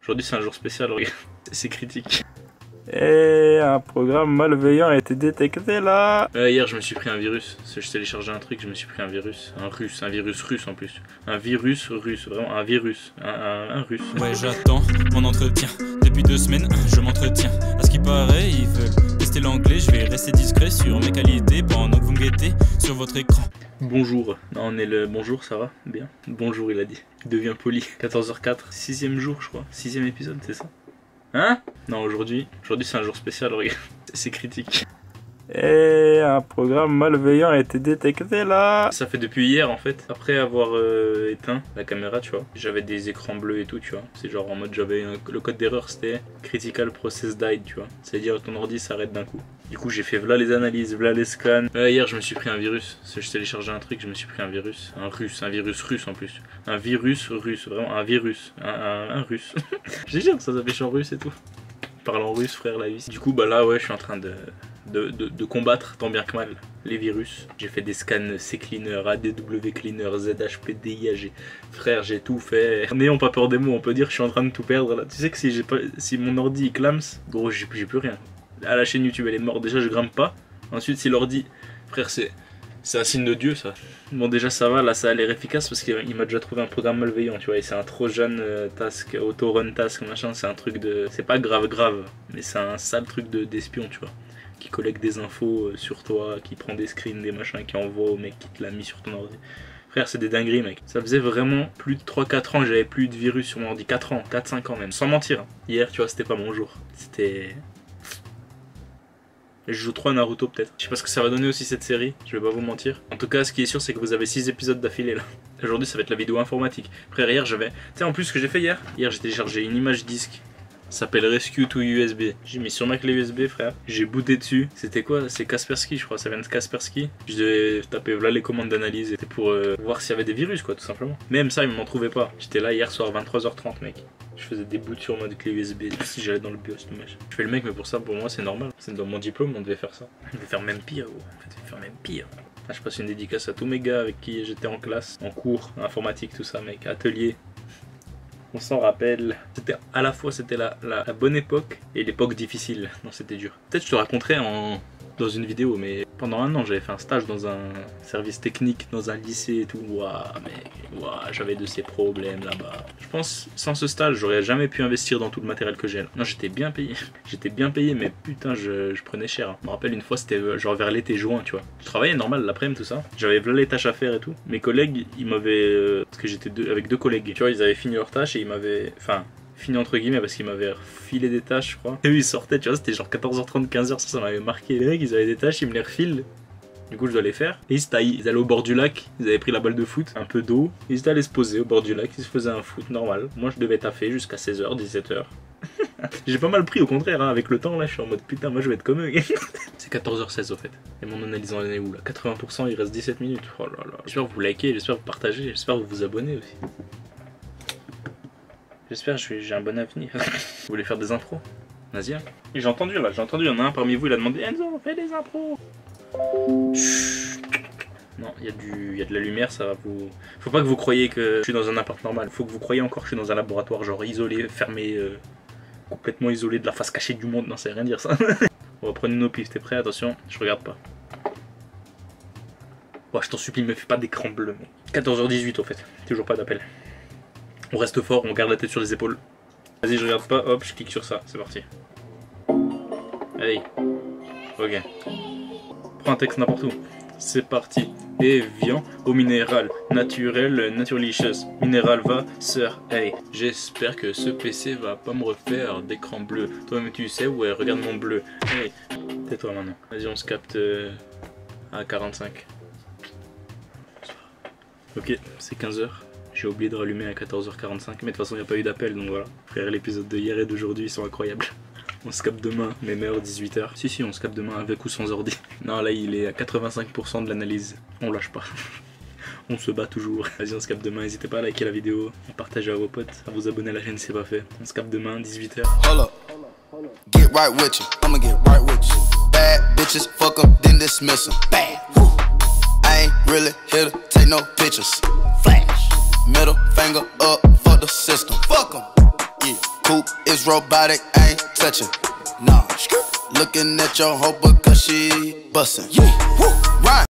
Aujourd'hui c'est un jour spécial, regarde, c'est critique. Et un programme malveillant a été détecté là. Hier je me suis pris un virus, je téléchargeais un truc, je me suis pris un virus, un virus russe en plus. Un virus russe, vraiment un virus, un russe. Ouais, j'attends mon entretien, depuis 2 semaines je m'entretiens. À ce qui paraît ils veulent tester l'anglais, je vais rester discret sur mes qualités pendant que vous me guettez sur votre écran. Bonjour, non, on est le bonjour, ça va? Bien. Bonjour il a dit, il devient poli. 14h04, 6ème jour je crois, 6ème épisode c'est ça? Hein? Non, aujourd'hui c'est un jour spécial, regarde, c'est critique. Et un programme malveillant a été détecté là. Ça fait depuis hier en fait, après avoir éteint la caméra, tu vois. J'avais des écrans bleus et tout, tu vois. C'est genre en mode le code d'erreur c'était Critical Process Died, tu vois. C'est-à-dire que ton ordi s'arrête d'un coup. Du coup j'ai fait voilà les analyses, voilà les scans. Hier je me suis pris un virus, je téléchargeais un truc, je me suis pris un virus. Un virus russe en plus. Un virus russe, vraiment un virus, un russe. J'ai dit que ça s'affiche en russe et tout. Parle en russe frère la vie. Du coup bah là ouais je suis en train de combattre tant bien que mal les virus. J'ai fait des scans C-Cleaner, ADW Cleaner, ZHP, DIAG. Frère, j'ai tout fait. N'ayons pas peur des mots, on peut dire que je suis en train de tout perdre là. Tu sais que si mon ordi il clams, gros j'ai plus rien. À la chaîne YouTube elle est morte, déjà je grimpe pas. Ensuite si l'ordi, frère c'est un signe de Dieu ça. Bon déjà ça va, là ça a l'air efficace parce qu'il m'a déjà trouvé un programme malveillant, tu vois. Et c'est un Trojan task, auto-run task, machin, c'est un truc de... C'est pas grave, mais c'est un sale truc d'espion, tu vois. Qui collecte des infos sur toi, qui prend des screens, des machins, qui envoie au mec qui te l'a mis sur ton ordi. Frère, c'est des dingueries, mec. Ça faisait vraiment plus de 3-4 ans que j'avais plus de virus sur mon ordi. 4 ans, 4-5 ans même. Sans mentir. Hier, tu vois, c'était pas mon jour. C'était... Je joue trop à Naruto peut-être. Je sais pas ce que ça va donner aussi cette série, je vais pas vous mentir. En tout cas, ce qui est sûr, c'est que vous avez 6 épisodes d'affilée là. Aujourd'hui, ça va être la vidéo informatique. Frère, hier, j'avais... Tu sais, en plus, ce que j'ai fait hier, j'ai téléchargé une image disque. Ça s'appelle Rescue to USB. J'ai mis sur ma clé USB, frère. J'ai booté dessus. C'était quoi? C'est Kaspersky, je crois. Ça vient de Kaspersky. Je devais taper là les commandes d'analyse. C'était pour voir s'il y avait des virus, quoi, tout simplement. Même ça, ils m'en trouvaient pas. J'étais là hier soir, 23h30, mec. Je faisais des boots sur ma clé USB. Si j'allais dans le BIOS, dommage. Je fais le mec, mais pour ça, pour moi, c'est normal. C'est dans mon diplôme, on devait faire ça. On devait faire même pire, gros. En fait, on devait faire même pire. Là, je passe une dédicace à tous mes gars avec qui j'étais en classe, en cours, informatique, tout ça, mec. Atelier. On s'en rappelle. C'était à la fois c'était la bonne époque et l'époque difficile. Non, c'était dur. Peut-être je te raconterai dans une vidéo, mais pendant 1 an j'avais fait un stage dans un service technique, dans un lycée et tout. Waouh mec, waouh, j'avais de ces problèmes là-bas. Je pense sans ce stage j'aurais jamais pu investir dans tout le matériel que j'ai là. Non, j'étais bien payé. J'étais bien payé, mais putain je prenais cher. Je me rappelle une fois c'était genre vers l'été juin, tu vois. Je travaillais normal l'après-midi tout ça. J'avais plein les tâches à faire et tout. Mes collègues ils m'avaient parce que j'étais avec 2 collègues. Tu vois, ils avaient fini leurs tâches et ils m'avaient fini entre guillemets parce qu'ils m'avaient refilé des tâches, je crois. Et eux ils sortaient, tu vois, c'était genre 14h30, 15h, ça m'avait marqué. Les mecs ils avaient des tâches, ils me les refilent. Du coup je dois les faire. Et ils allaient au bord du lac, ils avaient pris la balle de foot, un peu d'eau. Ils étaient allés se poser au bord du lac, ils se faisaient un foot normal. Moi je devais taffer jusqu'à 16h, 17h. J'ai pas mal pris au contraire, hein. Avec le temps là je suis en mode putain moi je vais être comme eux. C'est 14h16 au fait. Et mon analyse en est où là? 80%, il reste 17 minutes. Oh là là. J'espère que vous likez, j'espère que vous partagez, j'espère que vous vous abonnez aussi. J'espère que j'ai un bon avenir. Vous voulez faire des impros? Vas-y. Et j'ai entendu, il y en a un parmi vous, il a demandé Enzo, on fait des impros. Chut. Non, il y a de la lumière, ça va vous... Faut pas que vous croyiez que je suis dans un appart normal. Faut que vous croyiez encore que je suis dans un laboratoire, genre isolé, fermé, complètement isolé de la face cachée du monde. Non, ça veut rien dire ça. On va prendre une pif, t'es prêt? Attention, je regarde pas. Oh, je t'en supplie, me fais pas d'écran bleu. 14h18 au fait, toujours pas d'appel. On reste fort, on garde la tête sur les épaules. Vas-y, je regarde pas, hop, je clique sur ça, c'est parti. Allez, ok. Prends un texte n'importe où. C'est parti. Et viens au minéral, naturel, naturalicious. Minéral va, sœur, hey. J'espère que ce PC va pas me refaire d'écran bleu. Toi-même tu sais, ouais, regarde mon bleu. Hey, tais-toi maintenant. Vas-y, on se capte à 45. Ok, c'est 15h. J'ai oublié de rallumer à 14h45, mais de toute façon il n'y a pas eu d'appel, donc voilà. Frère, l'épisode de hier et d'aujourd'hui sont incroyables. On se capte demain, même heure, 18h. Si, on se capte demain avec ou sans ordi. Non, là il est à 85% de l'analyse. On lâche pas. On se bat toujours. Vas-y, on se capte demain. N'hésitez pas à liker la vidéo, à partager à vos potes, à vous abonner à la chaîne si c'est pas fait. On se capte demain, 18h. Hold up. Get right with you. I'ma get right with you. Bad bitches, fuck them, then dismiss them. Bad. Woo. I ain't really here to take no pictures. Flash. Middle finger up for the system. Fuck 'em. Yeah. coupe is robotic, I ain't touching. Nah, looking at your hoe because she bustin'. Rhyme.